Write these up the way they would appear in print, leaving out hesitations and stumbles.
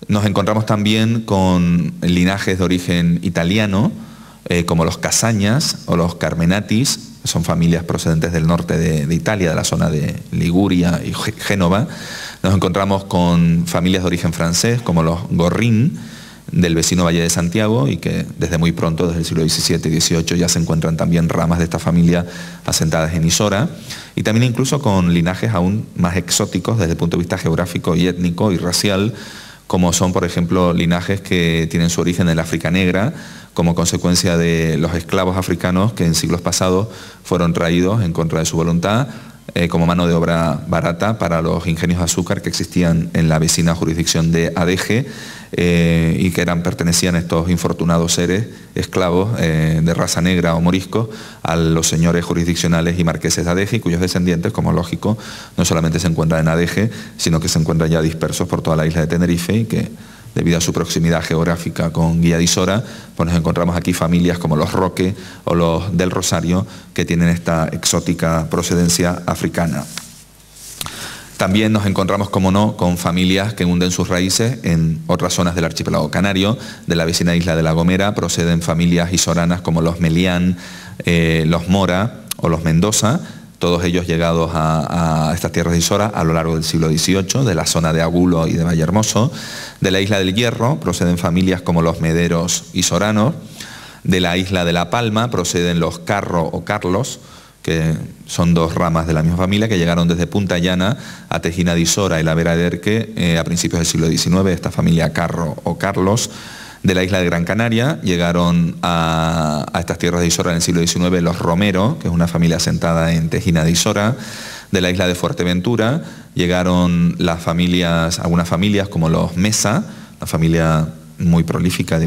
Nos encontramos también con linajes de origen italiano, como los Casañas o los Carmenatis, son familias procedentes del norte de Italia, de la zona de Liguria y Génova. Nos encontramos con familias de origen francés, como los Gorrín, del vecino Valle de Santiago, y que desde muy pronto, desde el siglo XVII y XVIII, ya se encuentran también ramas de esta familia asentadas en Isora, y también incluso con linajes aún más exóticos desde el punto de vista geográfico y étnico y racial, como son, por ejemplo, linajes que tienen su origen en el África Negra, como consecuencia de los esclavos africanos que en siglos pasados fueron traídos en contra de su voluntad, como mano de obra barata para los ingenios de azúcar que existían en la vecina jurisdicción de Adeje, y que pertenecían estos infortunados seres esclavos de raza negra o moriscos a los señores jurisdiccionales y marqueses de Adeje, cuyos descendientes, como lógico, no solamente se encuentran en Adeje, sino que se encuentran ya dispersos por toda la isla de Tenerife, y que debido a su proximidad geográfica con Guía de Isora, pues nos encontramos aquí familias como los Roque o los del Rosario, que tienen esta exótica procedencia africana. También nos encontramos, como no, con familias que hunden sus raíces en otras zonas del archipiélago canario. De la vecina isla de La Gomera proceden familias isoranas como los Melián, los Mora o los Mendoza, todos ellos llegados a estas tierras de Isora a lo largo del siglo XVIII, de la zona de Agulo y de Vallehermoso. De la isla del Hierro proceden familias como los Mederos isoranos. De la isla de La Palma proceden los Carro o Carlos, que son dos ramas de la misma familia que llegaron desde Punta Llana a Tejina de Isora y la Vera de Erque a principios del siglo XIX, esta familia Carro o Carlos. De la isla de Gran Canaria llegaron a estas tierras de Isora en el siglo XIX los Romero, que es una familia asentada en Tejina de Isora. De la isla de Fuerteventura llegaron algunas familias como los Mesa, una familia muy prolífica de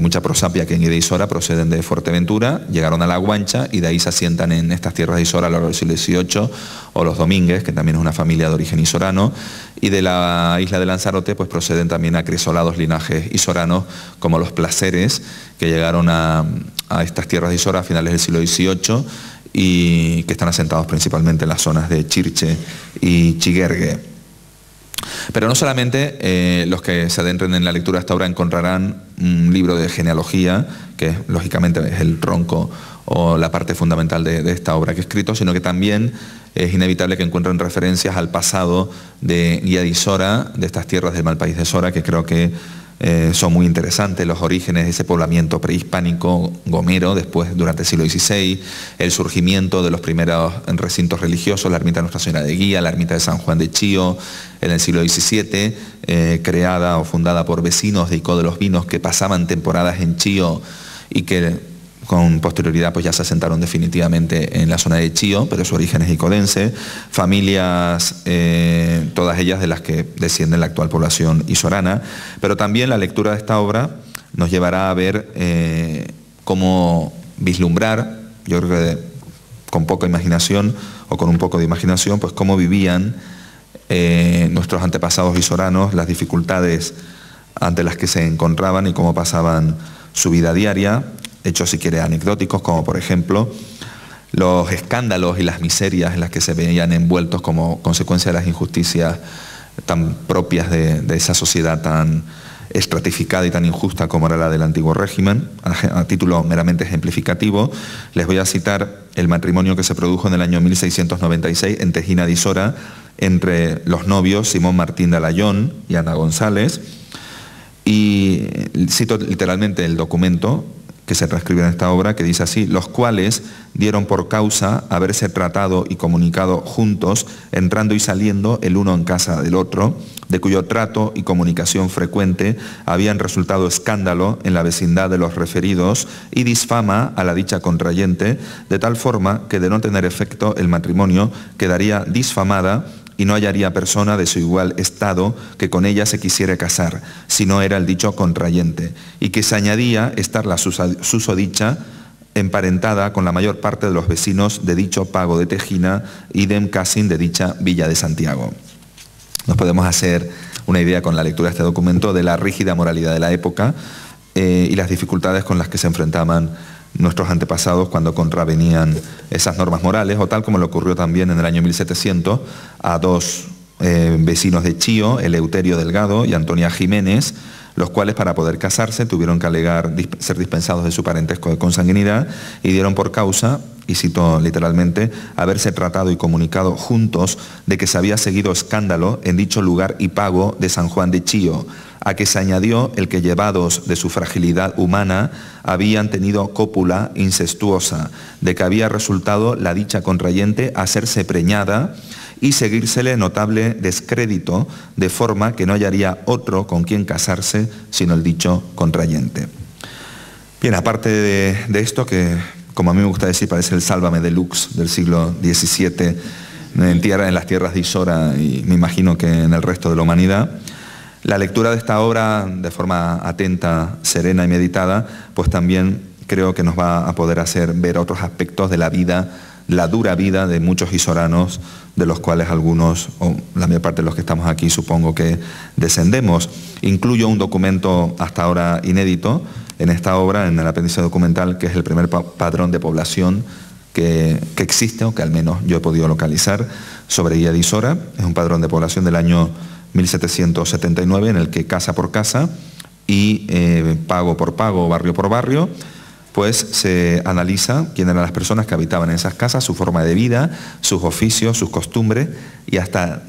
mucha prosapia que en Guía de Isora proceden de Fuerteventura, llegaron a La Guancha y de ahí se asientan en estas tierras de Isora a lo largo del siglo XVIII, o los Domínguez, que también es una familia de origen isorano, y de la isla de Lanzarote pues proceden también acrisolados linajes isoranos como los Placeres, que llegaron a estas tierras de Isora a finales del siglo XVIII y que están asentados principalmente en las zonas de Chirche y Chiguergue. Pero no solamente los que se adentren en la lectura de esta obra encontrarán un libro de genealogía, que lógicamente es el tronco o la parte fundamental de esta obra que he escrito, sino que también es inevitable que encuentren referencias al pasado de Guía de Isora, de estas tierras del mal país de Sora, que creo que son muy interesantes, los orígenes de ese poblamiento prehispánico gomero, después durante el siglo XVI, el surgimiento de los primeros recintos religiosos, la ermita de Nuestra Señora de Guía, la ermita de San Juan de Chío, en el siglo XVII, creada o fundada por vecinos de Icó de los Vinos que pasaban temporadas en Chío y que con posterioridad pues ya se asentaron definitivamente en la zona de Chío, pero su origen es icodense, familias, todas ellas de las que desciende la actual población isorana, pero también la lectura de esta obra nos llevará a ver cómo vislumbrar, yo creo que con poca imaginación o con un poco de imaginación, pues cómo vivían nuestros antepasados isoranos, las dificultades ante las que se encontraban y cómo pasaban su vida diaria, hechos si quiere anecdóticos, como por ejemplo los escándalos y las miserias en las que se veían envueltos como consecuencia de las injusticias tan propias de esa sociedad tan estratificada y tan injusta como era la del antiguo régimen. A título meramente ejemplificativo, les voy a citar el matrimonio que se produjo en el año 1696 en Tejina de Isora entre los novios Simón Martín de Alayón y Ana González, y cito literalmente el documento que se transcribe en esta obra, que dice así: los cuales dieron por causa haberse tratado y comunicado juntos, entrando y saliendo el uno en casa del otro, de cuyo trato y comunicación frecuente habían resultado escándalo en la vecindad de los referidos y disfama a la dicha contrayente, de tal forma que de no tener efecto el matrimonio quedaría disfamada y no hallaría persona de su igual estado que con ella se quisiera casar, si no era el dicho contrayente, y que se añadía estar la susodicha emparentada con la mayor parte de los vecinos de dicho pago de Tejina, idem casin de dicha villa de Santiago. Nos podemos hacer una idea con la lectura de este documento de la rígida moralidad de la época y las dificultades con las que se enfrentaban nuestros antepasados cuando contravenían esas normas morales, o tal como le ocurrió también en el año 1700 a dos vecinos de Chío, Eleuterio Delgado y Antonia Jiménez, los cuales para poder casarse tuvieron que alegar ser dispensados de su parentesco de consanguinidad y dieron por causa, y cito literalmente, haberse tratado y comunicado juntos de que se había seguido escándalo en dicho lugar y pago de San Juan de Chío, a que se añadió el que llevados de su fragilidad humana habían tenido cópula incestuosa, de que había resultado la dicha contrayente hacerse preñada y seguírsele notable descrédito, de forma que no hallaría otro con quien casarse sino el dicho contrayente. Bien, aparte de esto, que como a mí me gusta decir, parece el Sálvame Deluxe del siglo XVII en las tierras de Isora y me imagino que en el resto de la humanidad, la lectura de esta obra de forma atenta, serena y meditada, pues también creo que nos va a poder hacer ver otros aspectos de la vida, la dura vida de muchos isoranos, de los cuales algunos, o la mayor parte de los que estamos aquí, supongo que descendemos. Incluyo un documento hasta ahora inédito en esta obra, en el apéndice documental, que es el primer padrón de población que existe, o que al menos yo he podido localizar, sobre Guía de Isora. Es un padrón de población del año 1779, en el que casa por casa y pago por pago, barrio por barrio, pues se analiza quiénes eran las personas que habitaban en esas casas, su forma de vida, sus oficios, sus costumbres y hasta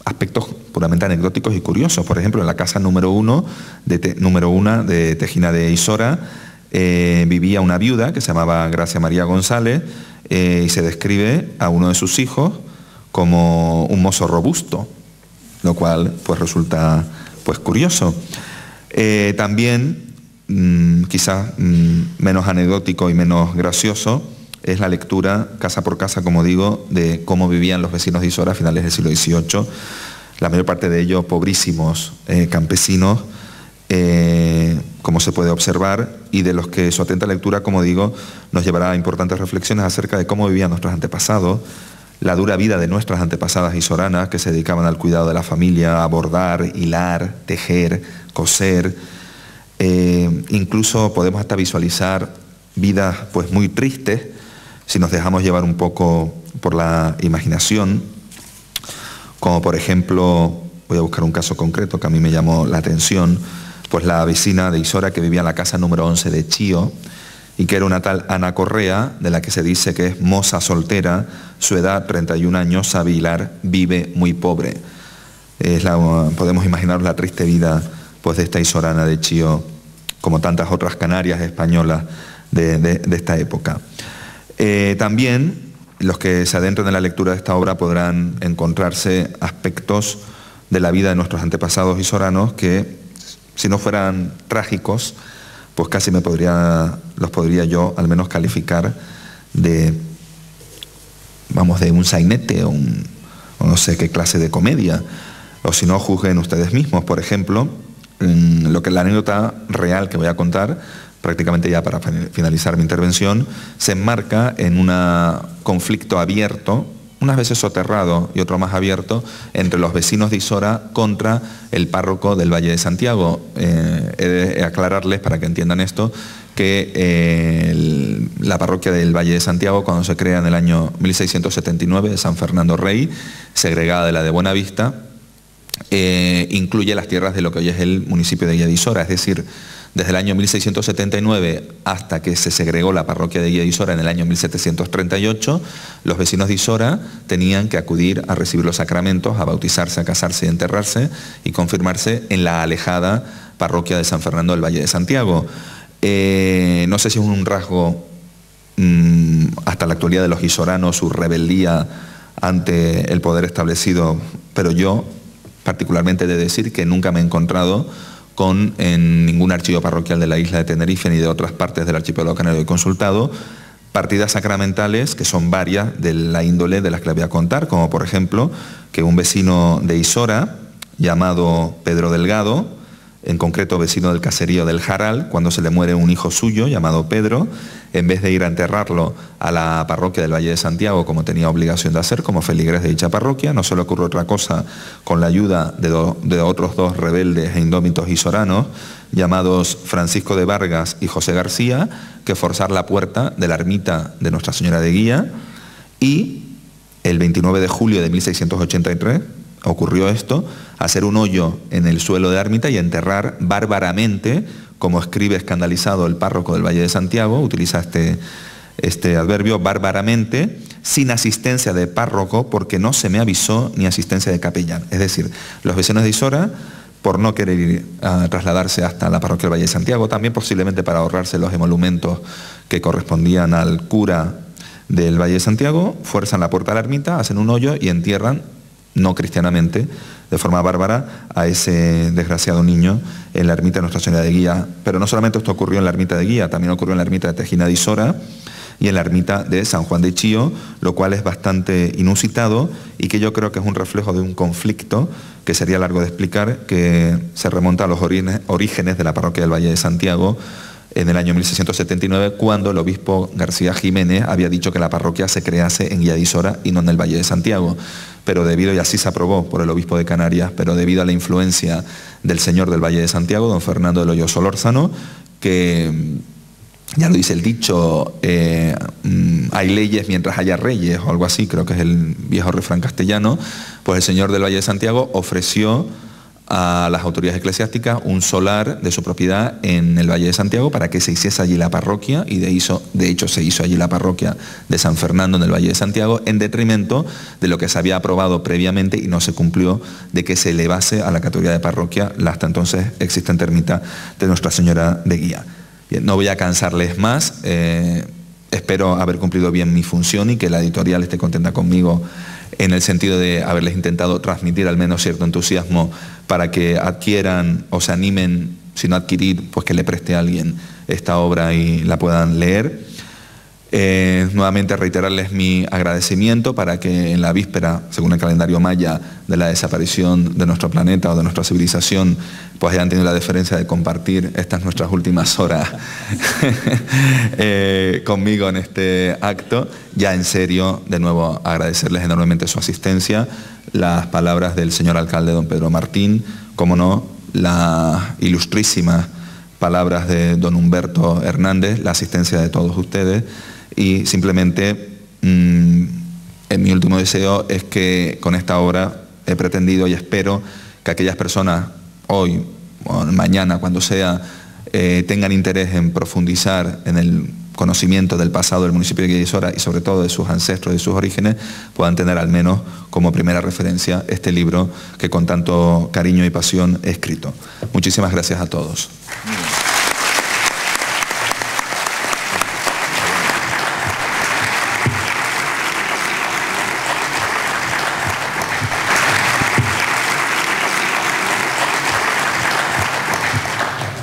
aspectos puramente anecdóticos y curiosos. Por ejemplo, en la casa número uno de Tejina de Isora vivía una viuda que se llamaba Gracia María González y se describe a uno de sus hijos como un mozo robusto, lo cual pues resulta pues curioso. También quizás menos anecdótico y menos gracioso es la lectura casa por casa, como digo, de cómo vivían los vecinos de Isora a finales del siglo XVIII, la mayor parte de ellos pobrísimos campesinos, como se puede observar, y de los que su atenta lectura, como digo, nos llevará a importantes reflexiones acerca de cómo vivían nuestros antepasados, la dura vida de nuestras antepasadas isoranas que se dedicaban al cuidado de la familia, a bordar, hilar, tejer, coser. Incluso podemos hasta visualizar vidas pues muy tristes si nos dejamos llevar un poco por la imaginación, como por ejemplo, voy a buscar un caso concreto que a mí me llamó la atención, pues la vecina de Isora que vivía en la casa número 11 de Chío y que era una tal Ana Correa, de la que se dice que es moza soltera, su edad 31 años, sabe hilar, vive muy pobre. Podemos imaginar la triste vida pues de esta isorana de Chío, como tantas otras canarias españolas de esta época. También los que se adentren en la lectura de esta obra podrán encontrarse aspectos de la vida de nuestros antepasados isoranos que, si no fueran trágicos, pues casi los podría yo al menos calificar de un sainete o no sé qué clase de comedia. O si no, juzguen ustedes mismos. Por ejemplo, lo que la anécdota real que voy a contar, prácticamente ya para finalizar mi intervención, se enmarca en un conflicto abierto, unas veces soterrado y otro más abierto, entre los vecinos de Isora contra el párroco del Valle de Santiago. He de aclararles, para que entiendan esto, que la parroquia del Valle de Santiago, cuando se crea en el año 1679, de San Fernando Rey, segregada de la de Buenavista, incluye las tierras de lo que hoy es el municipio de Guía de Isora, es decir, desde el año 1679 hasta que se segregó la parroquia de Guía de Isora en el año 1738, los vecinos de Isora tenían que acudir a recibir los sacramentos, a bautizarse, a casarse y a enterrarse y confirmarse en la alejada parroquia de San Fernando del Valle de Santiago. No sé si es un rasgo hasta la actualidad de los isoranos, su rebeldía ante el poder establecido, pero yo particularmente he de decir que nunca me he encontrado en ningún archivo parroquial de la isla de Tenerife ni de otras partes del archipiélago canario he consultado partidas sacramentales, que son varias de la índole de las que les voy a contar, como por ejemplo que un vecino de Isora llamado Pedro Delgado, en concreto vecino del caserío del Jaral, cuando se le muere un hijo suyo llamado Pedro, en vez de ir a enterrarlo a la parroquia del Valle de Santiago, como tenía obligación de hacer, como feligres de dicha parroquia, no se le ocurre otra cosa con la ayuda de otros dos rebeldes e indómitos isoranos, llamados Francisco de Vargas y José García, que forzar la puerta de la ermita de Nuestra Señora de Guía, y el 29 de julio de 1683, ocurrió esto, hacer un hoyo en el suelo de la ermita y enterrar bárbaramente, como escribe escandalizado el párroco del Valle de Santiago, utiliza este adverbio, bárbaramente, sin asistencia de párroco, porque no se me avisó, ni asistencia de capellán. Es decir, los vecinos de Isora, por no querer ir a trasladarse hasta la parroquia del Valle de Santiago, también posiblemente para ahorrarse los emolumentos que correspondían al cura del Valle de Santiago, fuerzan la puerta de la ermita, hacen un hoyo y entierran, no cristianamente, de forma bárbara, a ese desgraciado niño en la ermita de Nuestra Señora de Guía. Pero no solamente esto ocurrió en la ermita de Guía, también ocurrió en la ermita de Tejina de Isora y en la ermita de San Juan de Chío, lo cual es bastante inusitado y que yo creo que es un reflejo de un conflicto que sería largo de explicar, que se remonta a los orígenes de la parroquia del Valle de Santiago, en el año 1679, cuando el obispo García Jiménez había dicho que la parroquia se crease en Guía de Isora y no en el Valle de Santiago. Pero debido, y así se aprobó por el obispo de Canarias, pero debido a la influencia del señor del Valle de Santiago, don Fernando de Loyo Solórzano, que ya lo dice el dicho, hay leyes mientras haya reyes, o algo así, creo que es el viejo refrán castellano, pues el señor del Valle de Santiago ofreció a las autoridades eclesiásticas un solar de su propiedad en el Valle de Santiago para que se hiciese allí la parroquia, y de hecho se hizo allí la parroquia de San Fernando en el Valle de Santiago, en detrimento de lo que se había aprobado previamente y no se cumplió, de que se elevase a la categoría de parroquia la hasta entonces existente ermita de Nuestra Señora de Guía. Bien, no voy a cansarles más, espero haber cumplido bien mi función y que la editorial esté contenta conmigo en el sentido de haberles intentado transmitir al menos cierto entusiasmo para que adquieran o se animen, si no adquirir, pues que le preste a alguien esta obra y la puedan leer. Nuevamente reiterarles mi agradecimiento para que en la víspera, según el calendario maya, de la desaparición de nuestro planeta o de nuestra civilización, pues hayan tenido la deferencia de compartir estas nuestras últimas horas conmigo en este acto. Ya en serio, de nuevo, agradecerles enormemente su asistencia, las palabras del señor alcalde don Pedro Martín, como no, las ilustrísimas palabras de don Humberto Hernández, la asistencia de todos ustedes. Y simplemente mi último deseo es que con esta obra he pretendido y espero que aquellas personas hoy o mañana, cuando sea, tengan interés en profundizar en el conocimiento del pasado del municipio de Guía de Isora y sobre todo de sus ancestros y de sus orígenes, puedan tener al menos como primera referencia este libro que con tanto cariño y pasión he escrito. Muchísimas gracias a todos.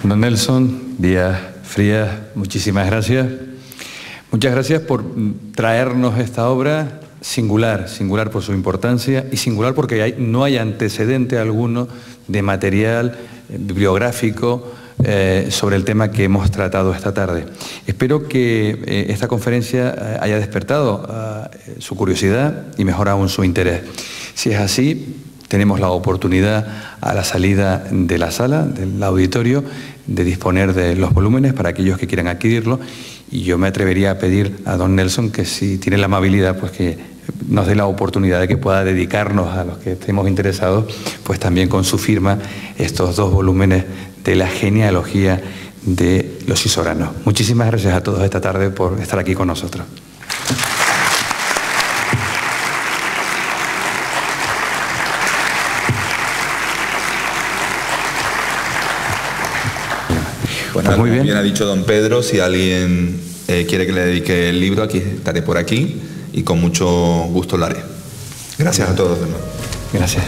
Don Nelson Díaz Frías, muchísimas gracias. Muchas gracias por traernos esta obra singular, singular por su importancia y singular porque no hay antecedente alguno de material bibliográfico sobre el tema que hemos tratado esta tarde. Espero que esta conferencia haya despertado su curiosidad y mejor aún su interés. Si es así, tenemos la oportunidad a la salida de la sala, del auditorio, de disponer de los volúmenes para aquellos que quieran adquirirlo, y yo me atrevería a pedir a don Nelson que si tiene la amabilidad, pues que nos dé la oportunidad de que pueda dedicarnos a los que estemos interesados, pues también con su firma, estos dos volúmenes de la genealogía de los isoranos. Muchísimas gracias a todos esta tarde por estar aquí con nosotros. Bueno, pues muy bien. Bien ha dicho don Pedro, si alguien quiere que le dedique el libro, aquí estaré por aquí y con mucho gusto lo haré. Gracias a todos de nuevo. Gracias.